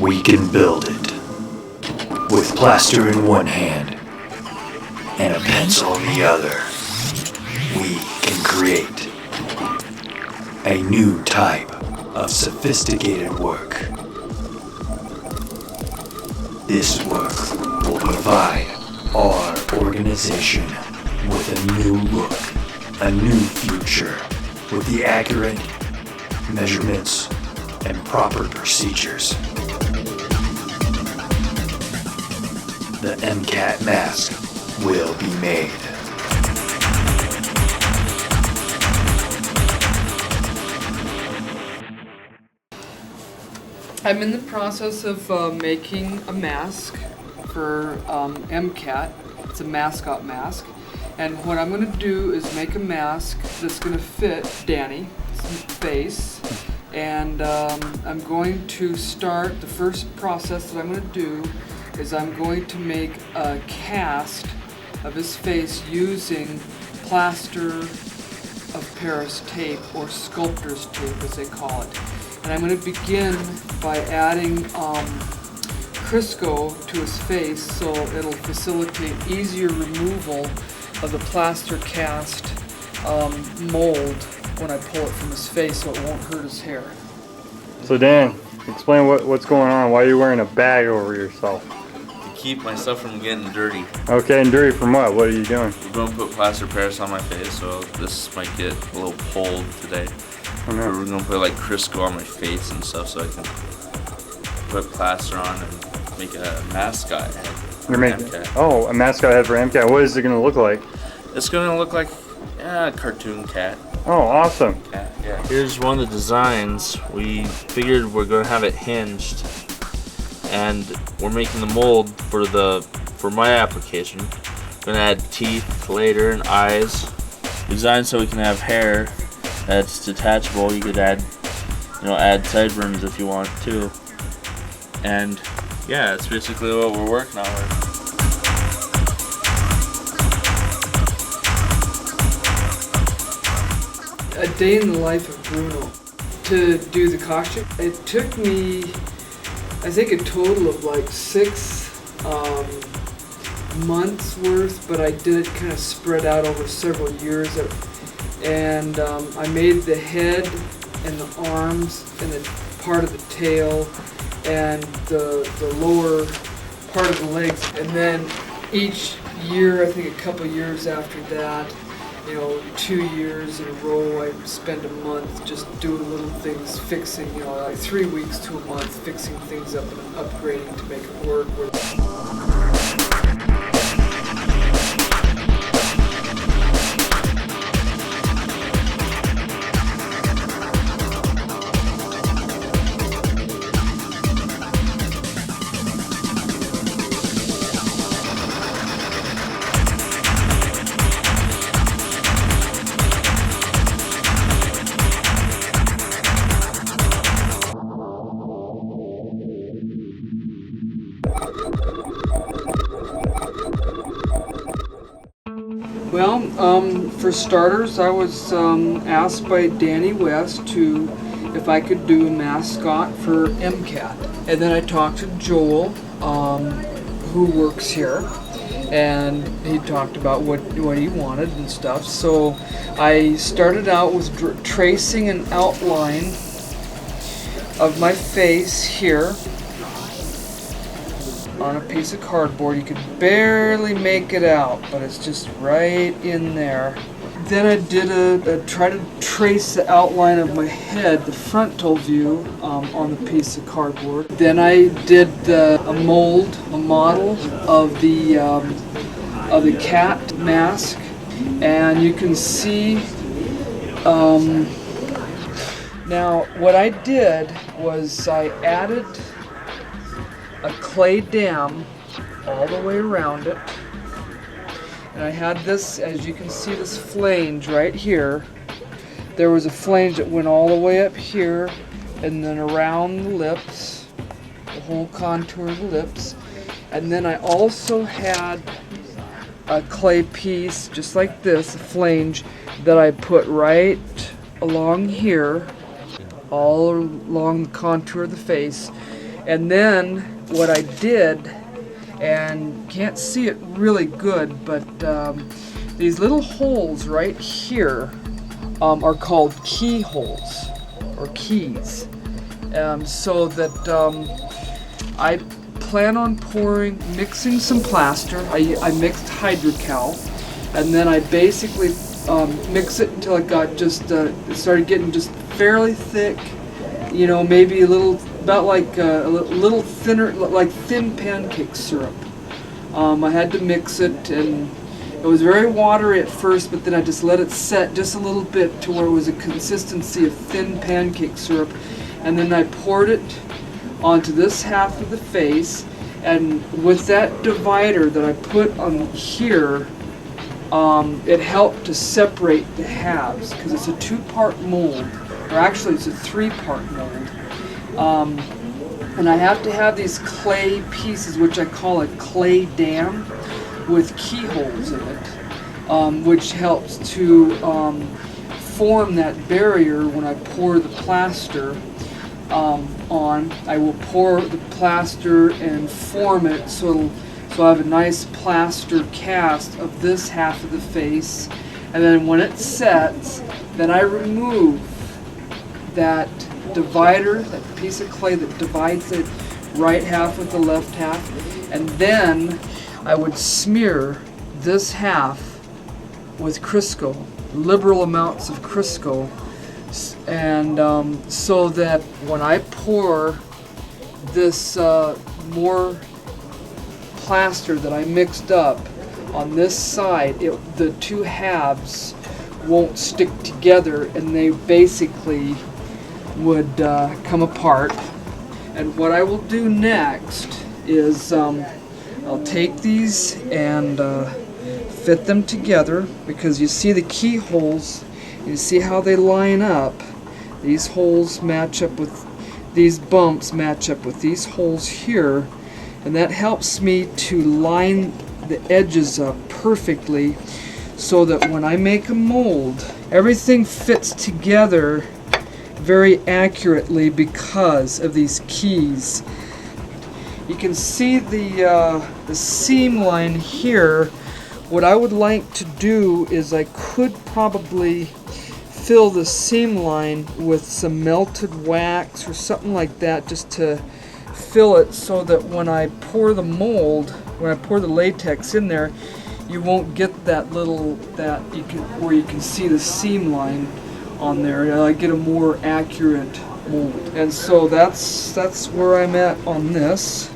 We can build it. With plaster in one hand and a pencil in the other, we can create a new type of sophisticated work. This work will provide our organization with a new look, a new future, with the accurate measurements and proper procedures. The MCAT mask will be made. I'm in the process of making a mask for MCAT. It's a mascot mask. And what I'm going to do is make a mask that's going to fit Danny's face. And I'm going to start, the first process that I'm going to do is I'm going to make a cast of his face using plaster of Paris tape, or sculptor's tape as they call it. And I'm going to begin by adding Crisco to his face so it'll facilitate easier removal of the plaster cast mold when I pull it from his face, so it won't hurt his hair. So Dan, explain what's going on. Why are you wearing a bag over yourself? To keep myself from getting dirty. Okay, and dirty from what? What are you doing? I'm going to put plaster Paris on my face, so this might get a little pulled today. Oh, no. We're going to put like Crisco on my face and stuff so I can put plaster on and make a mascot head. You're making, oh, a mascot head for MCAT. What is it going to look like? It's going to look like a cartoon cat. Oh, awesome. Cat, yeah. Here's one of the designs. We figured we're going to have it hinged, and we're making the mold for my application. We're going to add teeth later and eyes. Designed so we can have hair that's detachable. You could add sideburns if you want to. And yeah, that's basically what we're working on with. A day in the life of Bruno. To do the costume, it took me, I think, a total of like 6 months worth, but I did it kind of spread out over several years. And I made the head and the arms and the part of the tail and the lower part of the legs. And then each year, I think a couple years after that, 2 years in a row, I spend a month just doing little things, fixing, like 3 weeks to a month, fixing things up and upgrading to make it work. Well, for starters, I was asked by Danny West if I could do a mascot for MCAT. And then I talked to Joel, who works here, and he talked about what he wanted and stuff. So I started out with tracing an outline of my face here on a piece of cardboard. You could barely make it out, but it's just right in there. Then I did try to trace the outline of my head, the frontal view, on the piece of cardboard. Then I did a model of the cat mask, and you can see. Now, what I did was I added a clay dam all the way around it, and I had this, as you can see, this flange right here. There was a flange that went all the way up here and then around the lips, the whole contour of the lips. And then I also had a clay piece just like this, a flange, that I put right along here, all along the contour of the face. And then what I did, and can't see it really good, but these little holes right here are called keyholes or keys. So that I plan on mixing some plaster. I mixed hydrocal, and then I basically mix it until it got just it started getting just fairly thick. You know, maybe a little, about like a little thinner, like thin pancake syrup. I had to mix it, and it was very watery at first, but then I just let it set just a little bit to where it was a consistency of thin pancake syrup. And then I poured it onto this half of the face, and with that divider that I put on here, it helped to separate the halves, because it's a two-part mold, or actually it's a three-part mold. And I have to have these clay pieces, which I call a clay dam, with keyholes in it, which helps to form that barrier when I pour the plaster on. I will pour the plaster and form it so I have a nice plaster cast of this half of the face, and then when it sets, then I remove that divider, that piece of clay that divides the right half with the left half, and then I would smear this half with Crisco, liberal amounts of Crisco, and so that when I pour this more plaster that I mixed up on this side, the two halves won't stick together, and they basically would come apart. And what I will do next is I'll take these and fit them together, because you see the keyholes, you see how they line up. These holes match up with these bumps, match up with these holes here, and that helps me to line the edges up perfectly, so that when I make a mold, everything fits together very accurately because of these keys. You can see the seam line here. What I would like to do is I could probably fill the seam line with some melted wax or something like that, just to fill it, so that when I pour the mold, when I pour the latex in there, you won't get that little, where you can see the seam line on there. I get a more accurate mold. And so that's where I'm at on this.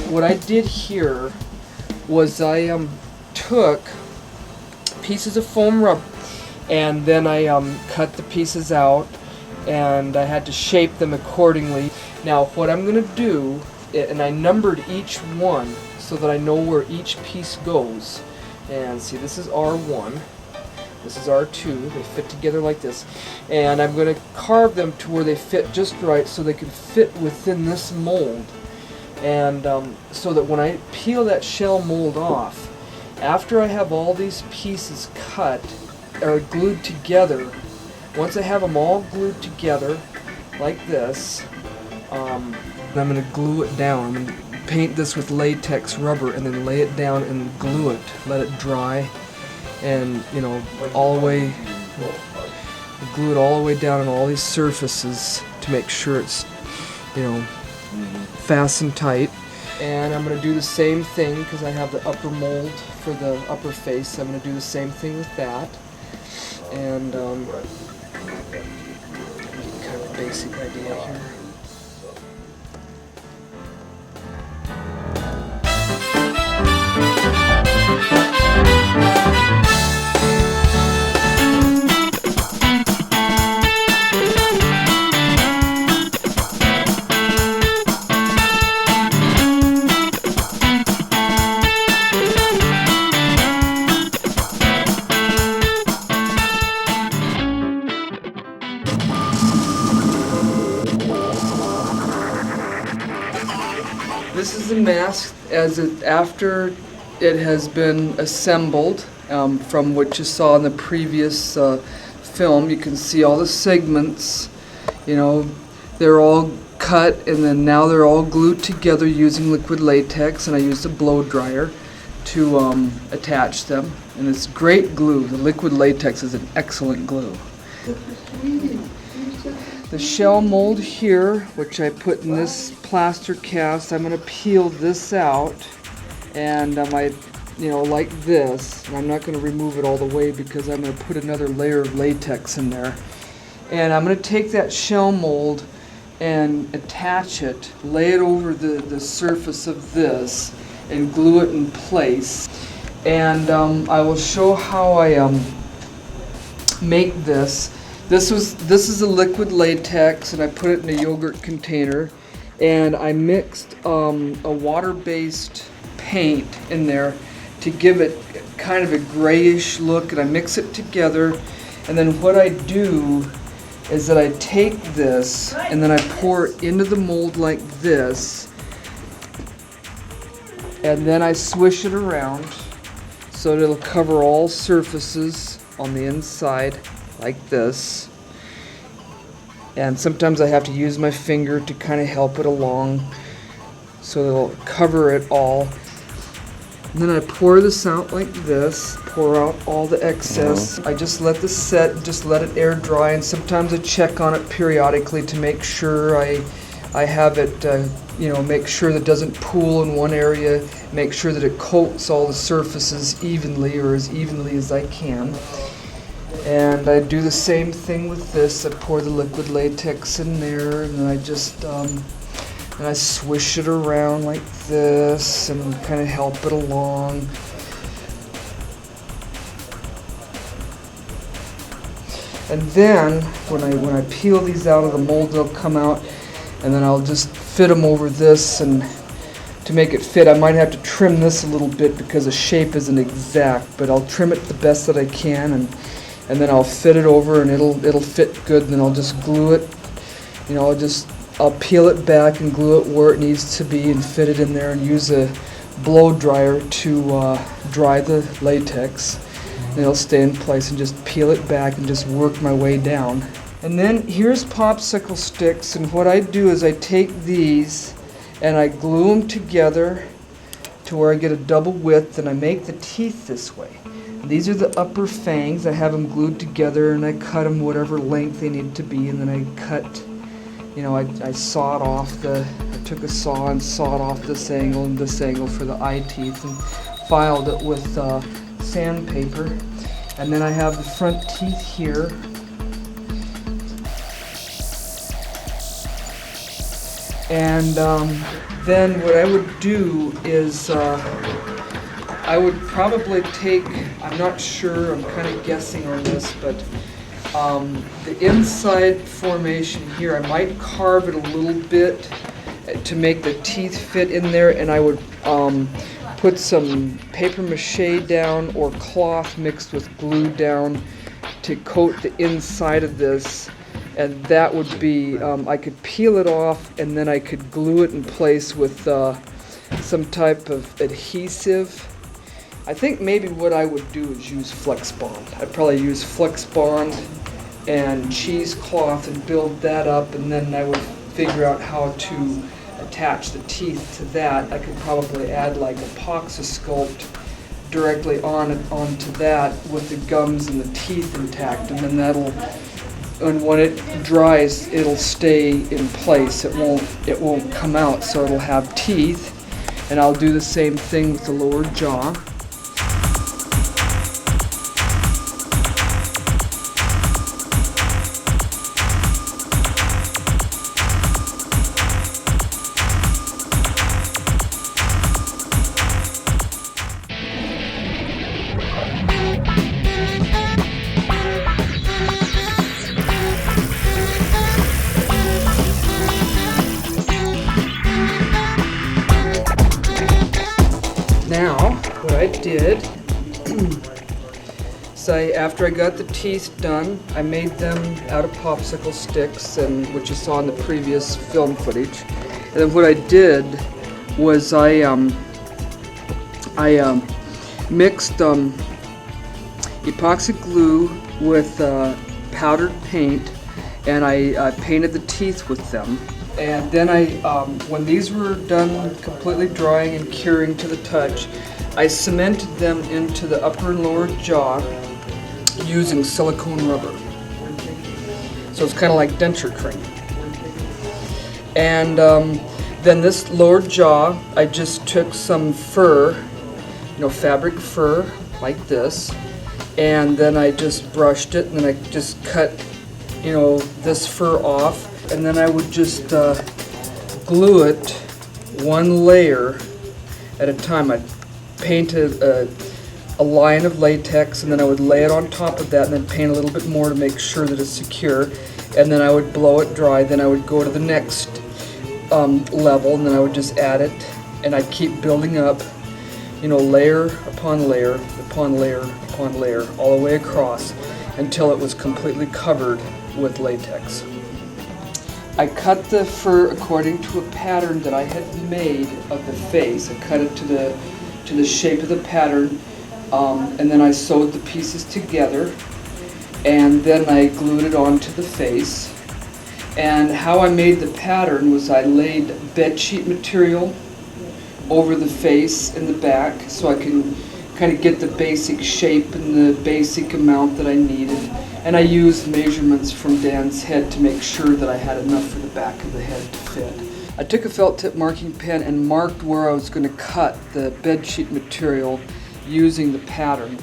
What I did here was I took pieces of foam rubber, and then I cut the pieces out, and I had to shape them accordingly. Now what I'm going to do, and I numbered each one so that I know where each piece goes. And see, this is R1, this is R2, they fit together like this. And I'm going to carve them to where they fit just right, so they can fit within this mold. And so that when I peel that shell mold off, after I have all these pieces cut or glued together, once I have them all glued together like this, I'm going to glue it down. I'm going to paint this with latex rubber and then lay it down and glue it, let it dry, and all the way, glue it all the way down on all these surfaces to make sure it's fastened tight. And I'm going to do the same thing, because I have the upper mold for the upper face. I'm going to do the same thing with that. And kind of a basic idea here. This is the mask after it has been assembled, from what you saw in the previous film. You can see all the segments, They're all cut, and then now they're all glued together using liquid latex, and I used a blow dryer to attach them. And it's great glue. The liquid latex is an excellent glue. The shell mold here, which I put in this plaster cast, I'm going to peel this out, and like this. And I'm not going to remove it all the way because I'm going to put another layer of latex in there. And I'm going to take that shell mold and attach it, lay it over the surface of this, and glue it in place. And I will show how I make this. This is a liquid latex, and I put it in a yogurt container, and I mixed a water-based paint in there to give it kind of a grayish look, and I mix it together. And then what I do is that I take this and then I pour it into the mold like this, and then I swish it around so that it'll cover all surfaces on the inside like this. And sometimes I have to use my finger to kind of help it along so it'll cover it all. And then I pour this out like this, pour out all the excess. I just let this set, just let it air dry, and sometimes I check on it periodically to make sure I have it, make sure that it doesn't pool in one area, make sure that it coats all the surfaces evenly, or as evenly as I can. And I do the same thing with this. I pour the liquid latex in there, and then I just and I swish it around like this and kind of help it along. And then when I peel these out of the mold, they'll come out, and then I'll just fit them over this. And to make it fit, I might have to trim this a little bit because the shape isn't exact, but I'll trim it the best that I can, and then I'll fit it over, and it'll fit good. And then I'll just glue it. I'll peel it back and glue it where it needs to be and fit it in there, and use a blow dryer to dry the latex. And it'll stay in place, and just peel it back and just work my way down. And then here's popsicle sticks, and what I do is I take these and I glue them together to where I get a double width, and I make the teeth this way. And these are the upper fangs. I have them glued together, and I cut them whatever length they need to be, and then I cut, I sawed off I took a saw and sawed off this angle and this angle for the eye teeth, and filed it with sandpaper. And then I have the front teeth here. And then what I would do is I would probably take, I'm not sure, I'm kind of guessing on this, but the inside formation here, I might carve it a little bit to make the teeth fit in there, and I would put some paper mache down or cloth mixed with glue down to coat the inside of this, and that would be, I could peel it off, and then I could glue it in place with some type of adhesive. I think maybe what I would do is use Flex Bond. I'd probably use Flex Bond and cheesecloth and build that up, and then I would figure out how to attach the teeth to that. I could probably add like epoxy sculpt directly onto that with the gums and the teeth intact, and then and when it dries, it'll stay in place. It won't come out, so it'll have teeth. And I'll do the same thing with the lower jaw. Now, what I did is after I got the teeth done, I made them out of popsicle sticks, which you saw in the previous film footage. And then what I did was I mixed epoxy glue with powdered paint, and I painted the teeth with them. And then when these were done completely drying and curing to the touch, I cemented them into the upper and lower jaw using silicone rubber. So it's kind of like denture cream. And then this lower jaw, I just took some fur, fabric fur like this, and then I just brushed it, and then I just cut, this fur off, and then I would just glue it one layer at a time. I'd paint a line of latex, and then I would lay it on top of that, and then paint a little bit more to make sure that it's secure, and then I would blow it dry. Then I would go to the next level, and then I would just add it, and I'd keep building up, layer upon layer upon layer upon layer all the way across until it was completely covered with latex. I cut the fur according to a pattern that I had made of the face. I cut it to the shape of the pattern, and then I sewed the pieces together, and then I glued it onto the face. And how I made the pattern was I laid bedsheet material over the face and the back so I can kind of get the basic shape and the basic amount that I needed. And I used measurements from Dan's head to make sure that I had enough for the back of the head to fit. I took a felt tip marking pen and marked where I was going to cut the bedsheet material using the pattern,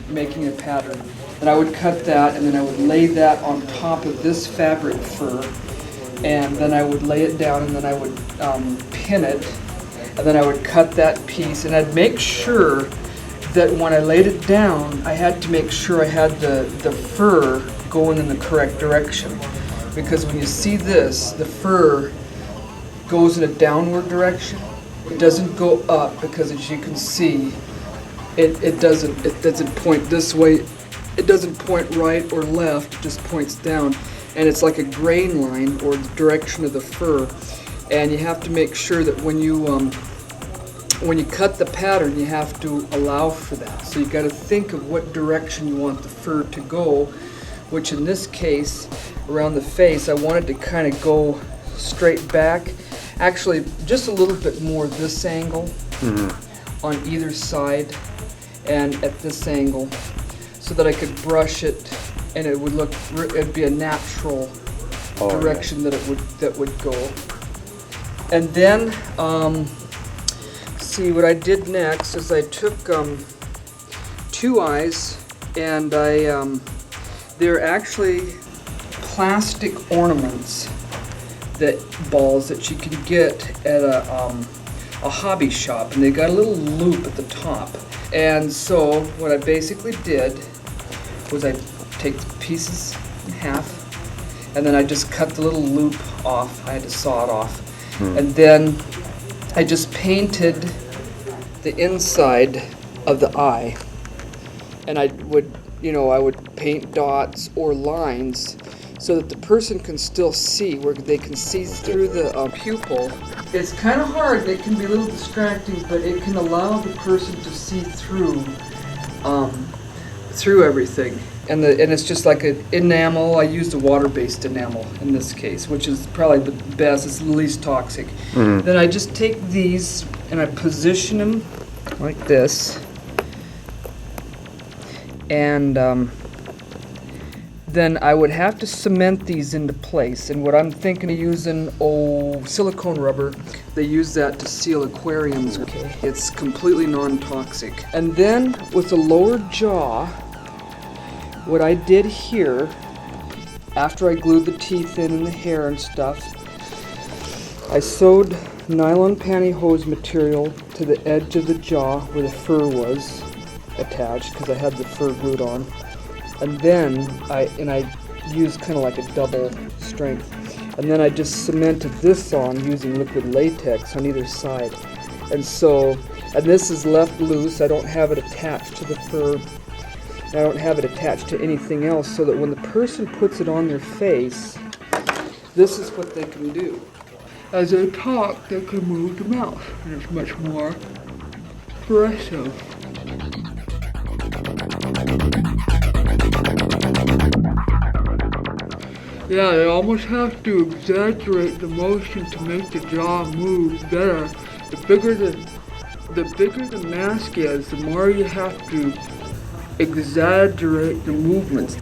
making a pattern. And I would cut that, and then I would lay that on top of this fabric fur, and then I would lay it down, and then I would pin it, and then I would cut that piece, and I'd make sure that when I laid it down, I had to make sure I had the fur going in the correct direction. Because when you see this, the fur goes in a downward direction. It doesn't go up, because as you can see, it doesn't point this way. It doesn't point right or left, it just points down. And it's like a grain line, or the direction of the fur. And you have to make sure that when you cut the pattern, you have to allow for that. So you got to think of what direction you want the fur to go, which in this case, around the face, I wanted to kind of go straight back. Actually, just a little bit more this angle on either side and at this angle, so that I could brush it and it'd be a natural direction that would go. And then, see, what I did next is I took 2 eyes, and they're actually plastic ornaments, balls that you can get at a hobby shop, and they got a little loop at the top. And so what I basically did was I take the pieces in half, and then I just cut the little loop off. I had to saw it off. And then I just painted the inside of the eye, and I would paint dots or lines so that the person can still see, where they can see through the pupil. It's kind of hard, it can be a little distracting, but it can allow the person to see through everything. And it's just like an enamel. I used a water-based enamel in this case, which is probably the best, it's the least toxic. Then I just take these and I position them like this, and then I would have to cement these into place. And what I'm thinking of using, silicone rubber. They use that to seal aquariums. Okay, it's completely non-toxic. And then with the lower jaw, what I did here, after I glued the teeth in and the hair and stuff, I sewed nylon pantyhose material to the edge of the jaw where the fur was attached, because I had the fur glued on. And then I used kind of like a double strength. And then I just cemented this on using liquid latex on either side. And this is left loose. I don't have it attached to the fur. I don't have it attached to anything else, so that when the person puts it on their face, this is what they can do. As they talk, they can move the mouth, and it's much more expressive. Yeah, they almost have to exaggerate the motion to make the jaw move better. The bigger the mask is, the more you have to exaggerate the movements.